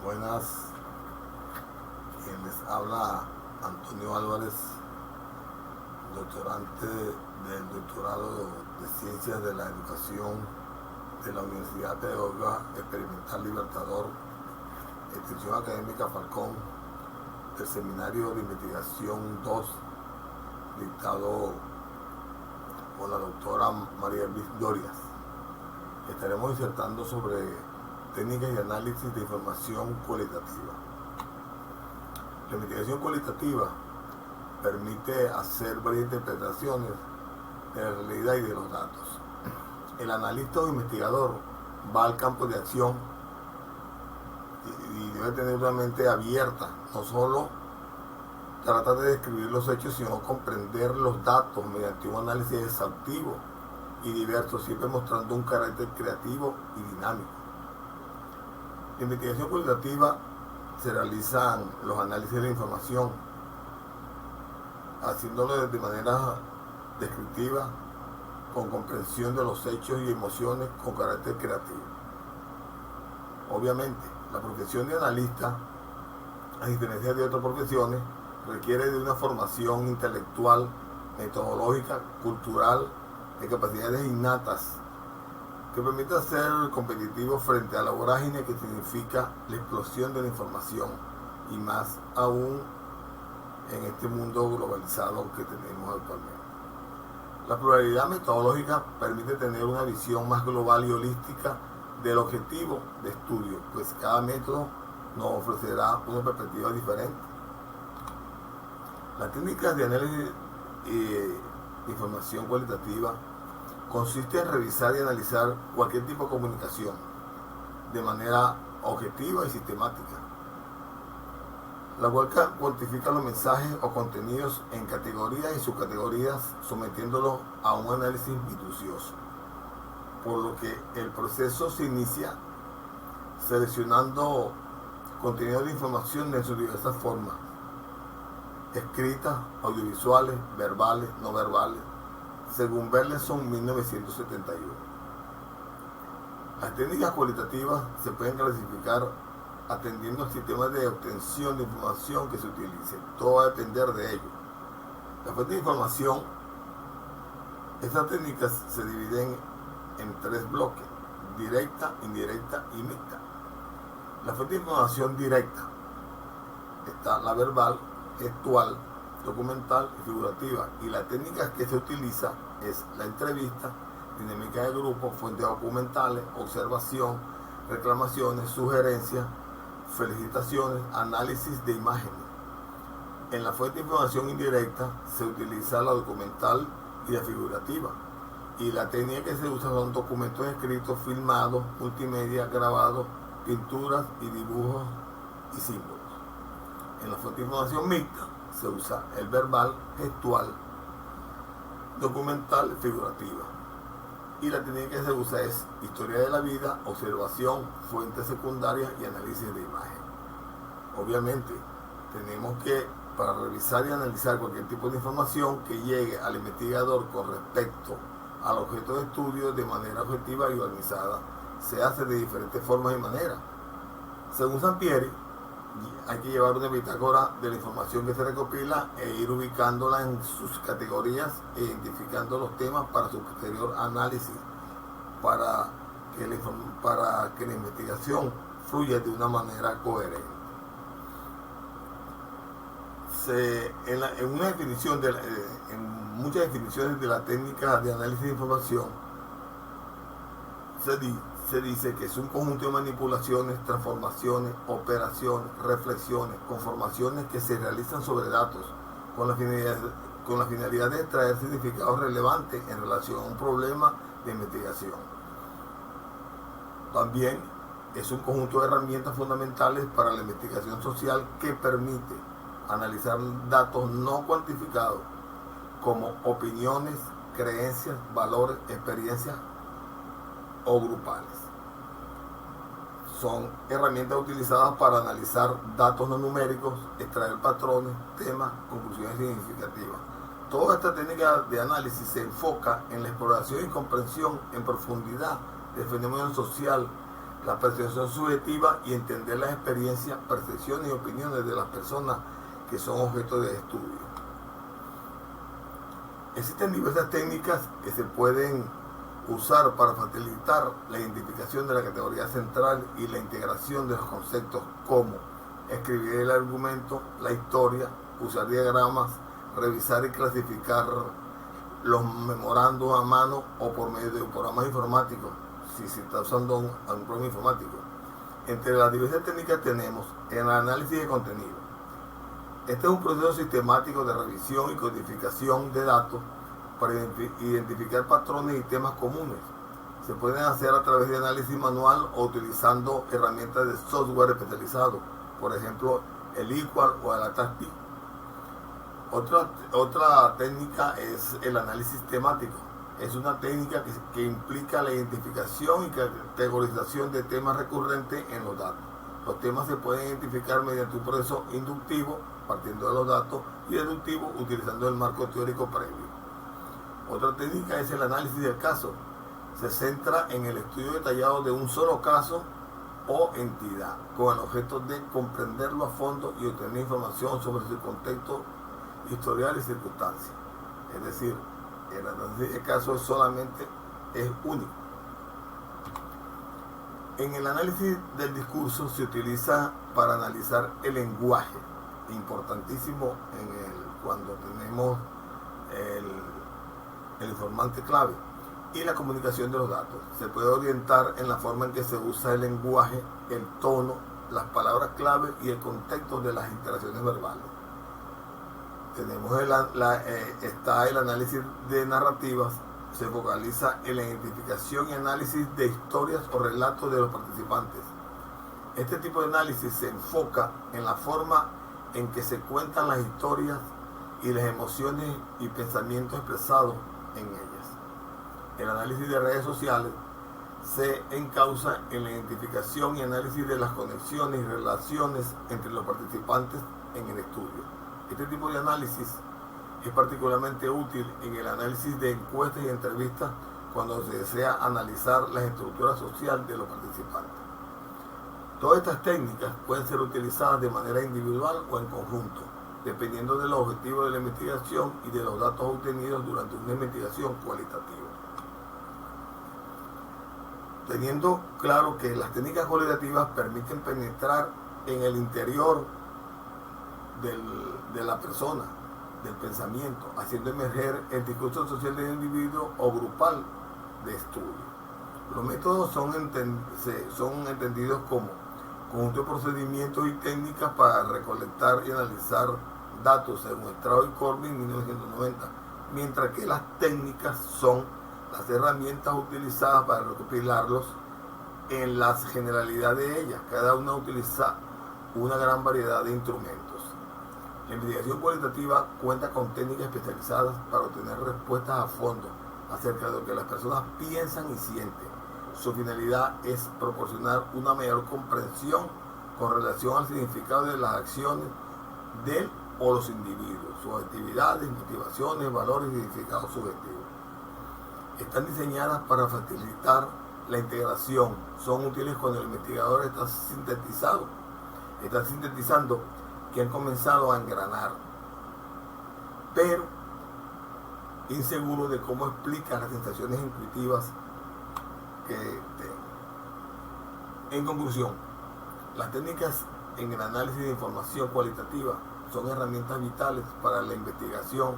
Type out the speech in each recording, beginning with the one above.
Buenas, quien les habla Antonio Álvarez, doctorante del doctorado de Ciencias de la Educación de la Universidad Pedagógica Experimental Libertador, Extensión Académica Falcón, del Seminario de Investigación 2, dictado por la doctora María Luis Dorias. Estaremos disertando sobre técnicas y análisis de información cualitativa. La investigación cualitativa permite hacer varias interpretaciones de la realidad y de los datos. El analista o investigador va al campo de acción y debe tener una mente abierta, no solo tratar de describir los hechos, sino comprender los datos mediante un análisis exhaustivo y diverso, siempre mostrando un carácter creativo y dinámico. La investigación cualitativa se realizan los análisis de la información, haciéndolo de manera descriptiva, con comprensión de los hechos y emociones con carácter creativo. Obviamente, la profesión de analista, a diferencia de otras profesiones, requiere de una formación intelectual, metodológica, cultural, de capacidades innatas, que permita ser competitivo frente a la vorágine que significa la explosión de la información, y más aún en este mundo globalizado que tenemos actualmente. La pluralidad metodológica permite tener una visión más global y holística del objetivo de estudio, pues cada método nos ofrecerá una perspectiva diferente. Las técnicas de análisis de información cualitativa consiste en revisar y analizar cualquier tipo de comunicación de manera objetiva y sistemática, la cual cuantifica los mensajes o contenidos en categorías y subcategorías, sometiéndolos a un análisis minucioso, por lo que el proceso se inicia seleccionando contenidos de información en sus diversas formas: escritas, audiovisuales, verbales, no verbales, según Berleson 1971. Las técnicas cualitativas se pueden clasificar atendiendo al sistema de obtención de información que se utilice. Todo va a depender de ello. La fuente de información, estas técnicas se dividen en tres bloques: directa, indirecta y mixta. La fuente de información directa está la verbal, gestual, documental y figurativa, y la técnica que se utiliza es la entrevista, dinámica de grupo, fuentes documentales, observación, reclamaciones, sugerencias, felicitaciones, análisis de imágenes. En la fuente de información indirecta se utiliza la documental y la figurativa, y la técnica que se usa son documentos escritos, filmados, multimedia, grabados, pinturas y dibujos y símbolos. En la fuente de información mixta se usa el verbal, gestual, documental, figurativa. Y la técnica que se usa es historia de la vida, observación, fuentes secundarias y análisis de imagen. Obviamente, tenemos que, para revisar y analizar cualquier tipo de información que llegue al investigador con respecto al objeto de estudio de manera objetiva y organizada, se hace de diferentes formas y maneras. Según Sampieri, hay que llevar una bitácora de la información que se recopila e ir ubicándola en sus categorías e identificando los temas para su posterior análisis, para que la investigación fluya de una manera coherente. En muchas definiciones de la técnica de análisis de información se dice que es un conjunto de manipulaciones, transformaciones, operaciones, reflexiones, conformaciones que se realizan sobre datos con la finalidad de extraer significados relevantes en relación a un problema de investigación. También es un conjunto de herramientas fundamentales para la investigación social que permite analizar datos no cuantificados como opiniones, creencias, valores, experiencias o grupales. Son herramientas utilizadas para analizar datos no numéricos, extraer patrones, temas, conclusiones significativas. Toda esta técnica de análisis se enfoca en la exploración y comprensión en profundidad del fenómeno social la percepción subjetiva y entender las experiencias, percepciones y opiniones de las personas que son objeto de estudio. Existen diversas técnicas que se pueden usar para facilitar la identificación de la categoría central y la integración de los conceptos, como escribir el argumento, la historia, usar diagramas, revisar y clasificar los memorandos a mano o por medio de un programa informático, si se está usando un programa informático. Entre las diversas técnicas tenemos el análisis de contenido. Este es un proceso sistemático de revisión y codificación de datos para identificar patrones y temas comunes. Se pueden hacer a través de análisis manual o utilizando herramientas de software especializado, por ejemplo el Equal o el ATASPI. Otra técnica es el análisis temático. Es una técnica que implica la identificación y categorización de temas recurrentes en los datos. Los temas se pueden identificar mediante un proceso inductivo, partiendo de los datos, y deductivo, utilizando el marco teórico previo. Otra técnica es el análisis del caso. Se centra en el estudio detallado de un solo caso o entidad, con el objeto de comprenderlo a fondo y obtener información sobre su contexto historial y circunstancias. Es decir, el análisis del caso es único. En el análisis del discurso se utiliza para analizar el lenguaje, importantísimo cuando tenemos el informante clave, y la comunicación de los datos. Se puede orientar en la forma en que se usa el lenguaje, el tono, las palabras clave y el contexto de las interacciones verbales. Tenemos está el análisis de narrativas. Se focaliza en la identificación y análisis de historias o relatos de los participantes. Este tipo de análisis se enfoca en la forma en que se cuentan las historias y las emociones y pensamientos expresados en ellas. El análisis de redes sociales se encausa en la identificación y análisis de las conexiones y relaciones entre los participantes en el estudio. Este tipo de análisis es particularmente útil en el análisis de encuestas y entrevistas cuando se desea analizar la estructura social de los participantes. Todas estas técnicas pueden ser utilizadas de manera individual o en conjunto, dependiendo de los objetivos de la investigación y de los datos obtenidos durante una investigación cualitativa. Teniendo claro que las técnicas cualitativas permiten penetrar en el interior de la persona, del pensamiento, haciendo emerger el discurso social del individuo o grupal de estudio. Los métodos son entendidos como conjunto de procedimientos y técnicas para recolectar y analizar datos según Strauss y Corbin en 1990, mientras que las técnicas son las herramientas utilizadas para recopilarlos en las generalidades de ellas. Cada una utiliza una gran variedad de instrumentos. La investigación cualitativa cuenta con técnicas especializadas para obtener respuestas a fondo acerca de lo que las personas piensan y sienten. Su finalidad es proporcionar una mayor comprensión con relación al significado de las acciones del o los individuos, sus actividades, motivaciones, valores y significados subjetivos. Están diseñadas para facilitar la integración. Son útiles cuando el investigador está sintetizando que han comenzado a engranar, pero inseguro de cómo explica las sensaciones intuitivas que tengo. En conclusión, las técnicas en el análisis de información cualitativa son herramientas vitales para la investigación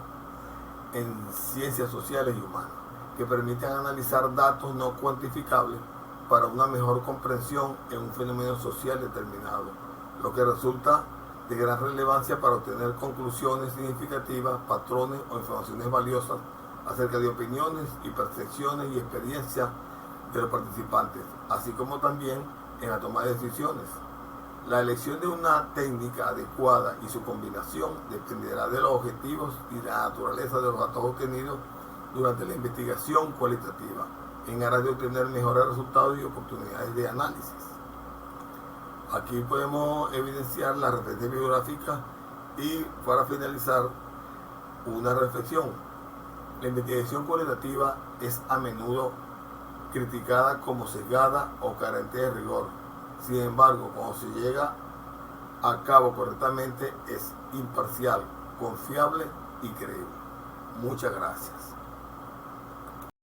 en ciencias sociales y humanas, que permiten analizar datos no cuantificables para una mejor comprensión en un fenómeno social determinado, lo que resulta de gran relevancia para obtener conclusiones significativas, patrones o informaciones valiosas acerca de opiniones y percepciones y experiencias de los participantes, así como también en la toma de decisiones. La elección de una técnica adecuada y su combinación dependerá de los objetivos y la naturaleza de los datos obtenidos durante la investigación cualitativa, en aras de obtener mejores resultados y oportunidades de análisis. Aquí podemos evidenciar la referencia bibliográfica y, para finalizar, una reflexión. La investigación cualitativa es a menudo criticada como sesgada o carente de rigor. Sin embargo, cuando se llega a cabo correctamente, es imparcial, confiable y creíble. Muchas gracias.